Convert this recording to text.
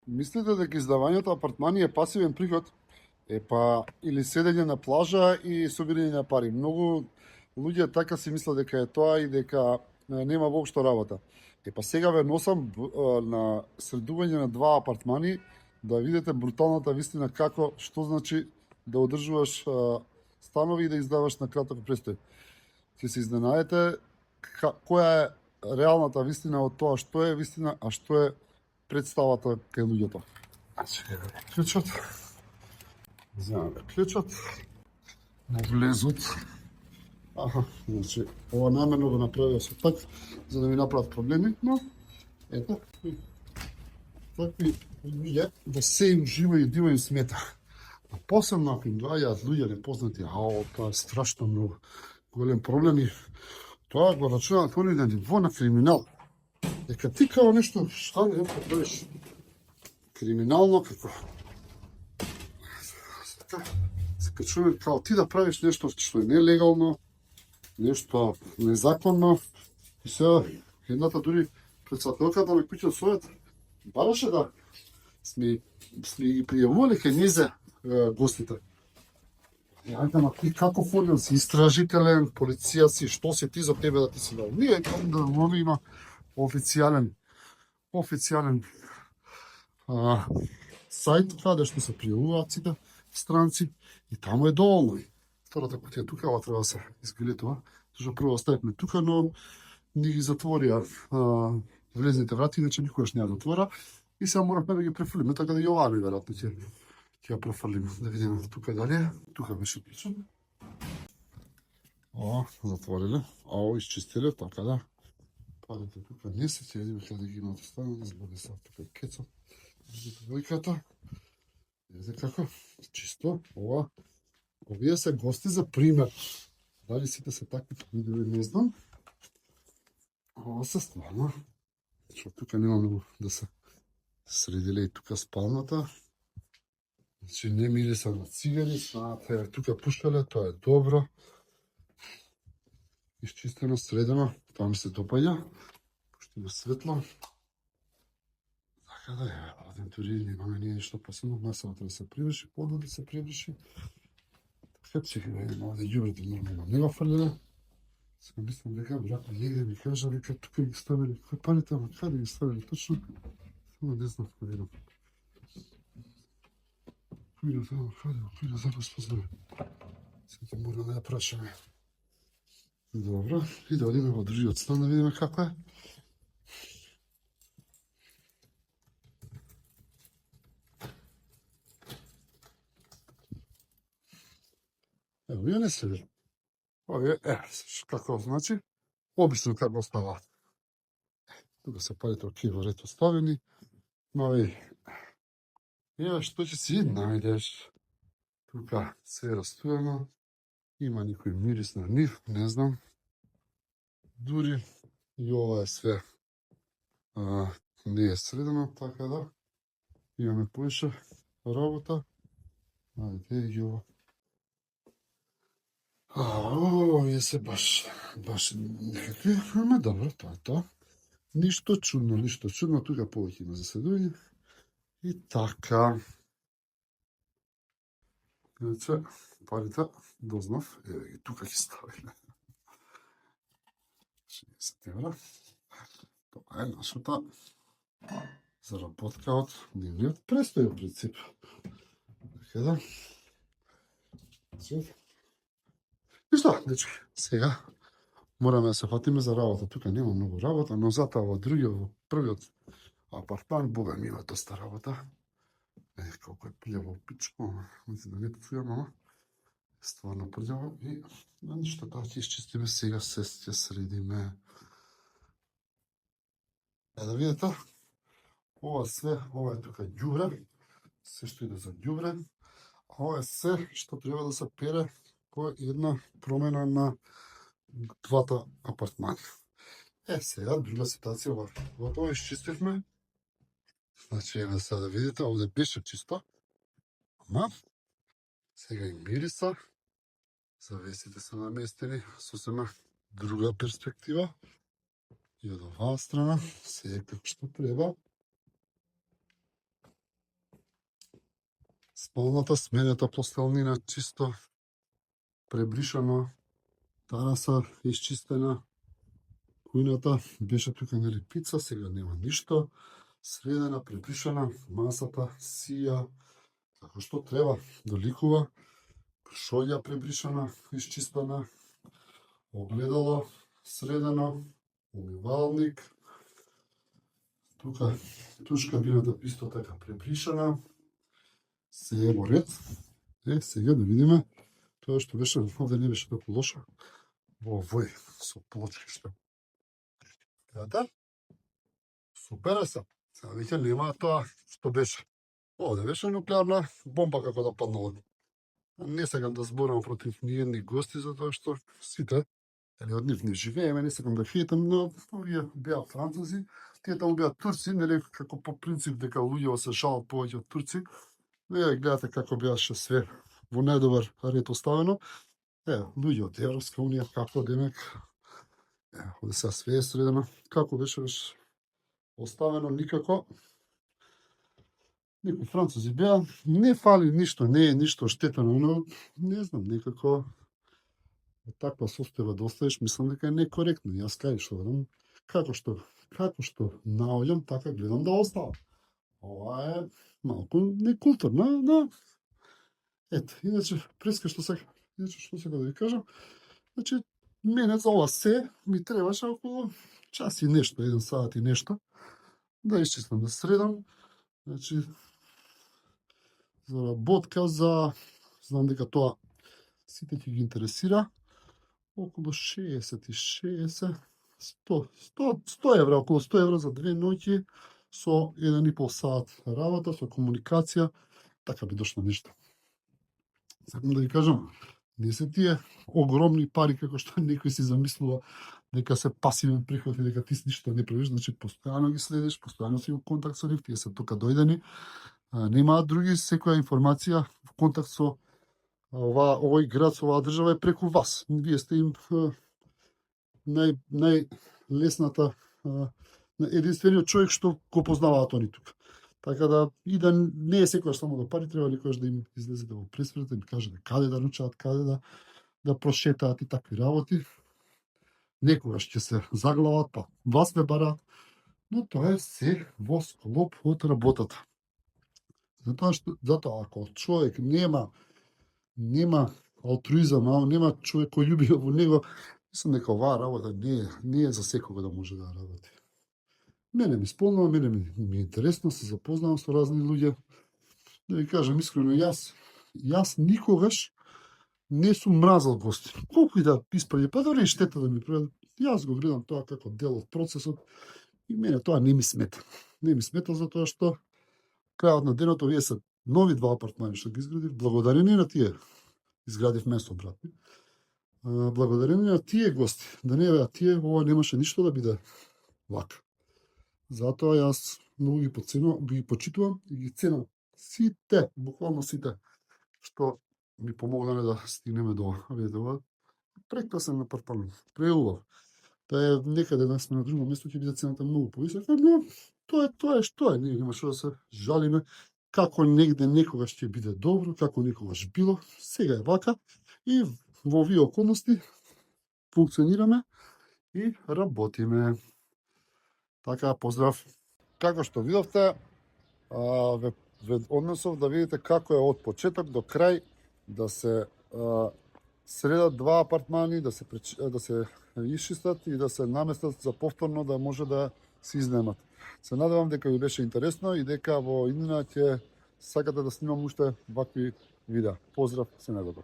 Мислите дека издавањето апартмани е пасивен приход? Или седење на плажа и собирање на пари. Многу луѓе така си мислат дека е тоа и дека нема воопшто работа. Сега ве носам на средување на два апартмани да видите бруталната вистина како, што значи да одржуваш станови и да издаваш на краток престој. Ќе се изненадите која е реалната вистина од тоа што е вистина, а што е представата кај луѓето. Значи, клучот. Земаме клучот. На влезот. Значи, ова намерно го направија со так, за да ми направат проблеми, но ето, такви луѓе да се уживају и да имају смета. А посебно ако им доаѓаат луѓе непознати, тоа е страшно многу голем проблем и тоа го рачунат они на ниво на криминал. Дека ти као нешто, шта не правиш криминално, како се качуваме као ти да правиш нешто што е нелегално, нешто незаконно, и сега едната дури председателката на куќен совет бараше да сме ги пријавували кај низе гостите. Ајде, ма ти како форлил си истражителен, полиција си, што си ти за тебе да ти си дал? Ние да има официјален сајт каде што се пријавуваат сите странци и таму е доволно. Втората кутија тука, ова треба да се изгилетува, зашто прво оставивме тука, но ни ги затворија влезните врати, иначе никогаш не ја затвора и сега моравме да ги префрлиме, така да и оваа веројатно ќе ја префрлиме. Да видиме тука дали. Тука беше клучот. Затвориле. Ово изчистиле, така да. Парите тука не се, ќе видиме каде ги имат останали, збоги се тука кецам. Видите великата. Видите како? Чисто. Овие се гости за пример. Дали сите се такви видео не знам. Ова се стварно. Што тука нема многу да се средиле и тука спалната. Значи не мириса на цигари, знаете, тука пушкале, тоа е добро. Изчистено, средено, тоа ми се допаѓа. Пушти го светло. Така да е, адвентури, немаме ние ништо посебно, масата да се приврши, подо да се приврши. Хепси ги видим овде ѓубрите нормално не го фрлиле. Сега мислам дека брат негде ми кажа дека тука ги ставили. Кој парите, ама каде ги ставили точно? Само не знам каде идам. Кој да запас познаме. Сега мора да ја прашаме. Добро, и да одиме во другиот стан да видиме како е. Ево, ја не се види. Овие, како значи, обично како оставаат. Тука се парите окей во ред оставени, но и што ќе си најдеш. Тука се е растојано, има никој мирис на нив, не знам. Дури и ова е све не е средено, така да имаме поише работа. Ајде и ова. Овие се баш некакви, ама добро, тоа е тоа. Ништо чудно, тука повеќе има заседување. И така. Иначе, парите дознав, еве ги тука ги ставиле. 60 евра. Тоа е нашата заработка од дневниот престој, во принцип. Така да. Ништо, дечки, сега мораме да се фатиме за работа. Тука нема многу работа, но затоа во другиот, во првиот апартман, бога ми има доста работа. Колко е прљаво пичко, мислам да не пуцујам, ама стварно прљаво и ништо, тоа ќе изчистиме сега, се ќе средиме. Да видите, ова е тука ѓубре, се што иде за ѓубре, а ова е се што треба да се пере по една промена на двата апартмани. Сега друга ситуација овака. Готово изчистивме. Значи, еве сега да видите, овде беше чисто. Ама, сега и мириса. Завесите се наместени, сосема друга перспектива. И од оваа страна, се е како што треба. Спалната сменета постелнина чисто пребришано, тараса исчистена, кујната беше тука нели пица, сега нема ништо, средена, пребришана, масата сија, како што треба, доликува, шоја пребришана, исчистена, огледало средено, умивалник, тука тушкабината исто така пребришана, се е во ред. Сега да видиме тоа што беше овде не беше толку лошо. Во овој со плочки што. Гледате? Супер е се. Сега веќе нема тоа што беше. Овде беше нуклеарна бомба како да паднала. Не сакам да зборам против ниедни гости затоа што сите или од нив не живееме, не сакам да хейтам, но овие беа французи, тие таму беа турци, нели како по принцип дека луѓето се жалат повеќе од турци. Гледате како беше све во најдобар ред оставено. Луѓе од Европска унија, како демек, овде сега све е средено, како беше оставено, никако. Некои французи беа, не фали ништо, не е ништо штетено, но не знам, некако таква состојба да оставиш, мислам дека е некоректно. Јас кај што ведам, како што наоѓам, така гледам да оставам. Ова е малку некултурно, но ето, иначе преска што сакам да ви кажам, значи мене за ова се ми требаше околу час и нешто, 1 сат и нешто, да исчистам, да средам, значи за работка, знам дека тоа сите ќе ги интересира, околу 100 евра, околу 100 евра за 2 ноќи, со 1,5 сат работа, со комуникација, така би дошло нешто. Сакам да ви кажам, не се тие огромни пари како што некој си замислува дека се пасивен приход и дека ти ништо не правиш, значи постојано ги следиш, постојано си во контакт со нив, тие се тука дојдени, немаат други, секоја информација во контакт со овој град, со оваа држава е преку вас. Вие сте им најлесната, единствениот човек што го познаваат они тука. Така да и да не е секојаш само до пари, треба некојаш да им излезете во пресвет, да им кажете каде да научат, каде да прошетаат и такви работи. Некогаш ќе се заглават, па вас ве бараат, но тоа е се во склоп од работата. Затоа ако човек нема алтруизам, нема човекољубие во него, мислам дека оваа работа не е за секого да може да работи. Мене ми исполнува, мене ми е интересно, се запознавам со разни луѓе. Да ви кажам искрено, јас никогаш не сум мразел гости. Колку и да испраѓа, па дори и штета да ми прават, јас го гледам тоа како дел од процесот и мене тоа не ми смета. Не ми смета затоа што крајот на денот овие се нови 2 апартмани што ги изградив, благодарение на тие изградив место братни. Благодарение на тие гости, да не беа тие, ова немаше ништо да биде вака. Затоа јас многу ги почитувам и ги ценам сите, буквално сите, што ми помогнале да стигнеме до ова. Прекрасен апартман, преубав. Да е некаде да сме на друго место, ќе биде цената многу повисока, но тоа е што е, нема што да се жалиме, како негде некогаш ќе биде добро, како некогаш било, сега е вака и во овие околности функционираме и работиме. Така, поздрав. Како што видовте, ве однесов да видите како е од почеток до крај да се средат 2 апартмани, да се исчистат и да се наместат за повторно да може да се изнемат. Се надевам дека ви беше интересно и дека во иднина ќе сакате да снимам уште вакви видеа. Поздрав, се најдобро.